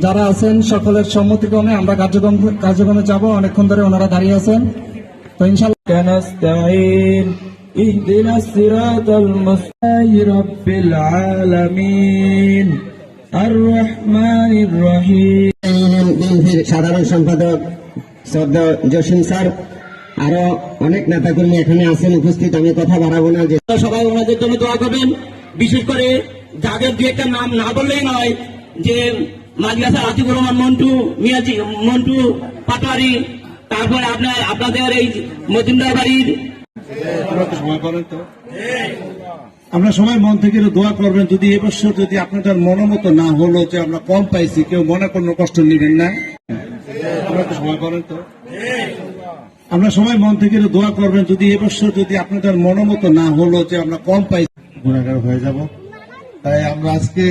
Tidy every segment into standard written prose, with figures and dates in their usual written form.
যারা আছেন সকলের সম্মতিক্রমে আমরা কার্যক্রমে যাব। অনেকক্ষণ ধরে ওনারা দাঁড়িয়ে আছেন, তো ইনশাআল্লাহ নাস্তাইন ইহদিনাস সিরাতাল মুস্তাকিম রাব্বিল আলামিন আর রহমানির রহিম। সাধারণ সম্পাদক শ্রদ্ধা জসিম স্যার, আরো অনেক নেতাকর্মী এখানে আছেন উপস্থিত। আমি কথা বাড়াবো না, যে সবাই ওনাদের জন্য দোয়া করবেন। বিশেষ করে যাদের দু একটা নাম না বললেই নয়, যে মাদ্রাসা আতিকুর রহমান মন্টু পাটোয়ারি, তারপরে আপনাদের এই মজুমদার বাড়ির। আমরা সবাই মন থেকে দোয়া করবেন, যদি এবছর যদি আপনাদের মনোমতো না হলো, যে আমরা কম পাইছি, কেউ মনে কোনো কষ্ট নেবেন না। আমরা সবাই মন থেকে দোয়া করবেন, যদি এবছর যদি আপনাদের মনোমতো না হলো, যে আমরা কম পাইছি, গুণাগার হয়ে যাব। তাই আমরা আজকে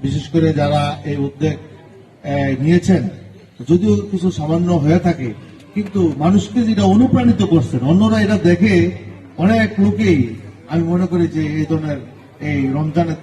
বিশেষ করে যারা এই উদ্যোগ নিয়েছেন, যদিও কিছু সামান্য হয়ে থাকে, কিন্তু মানুষকে যেটা অনুপ্রাণিত করছেন, অন্যরা এটা দেখে অনেক লোকেই আমি মনে করি যে এই ধরনের এই রমজানের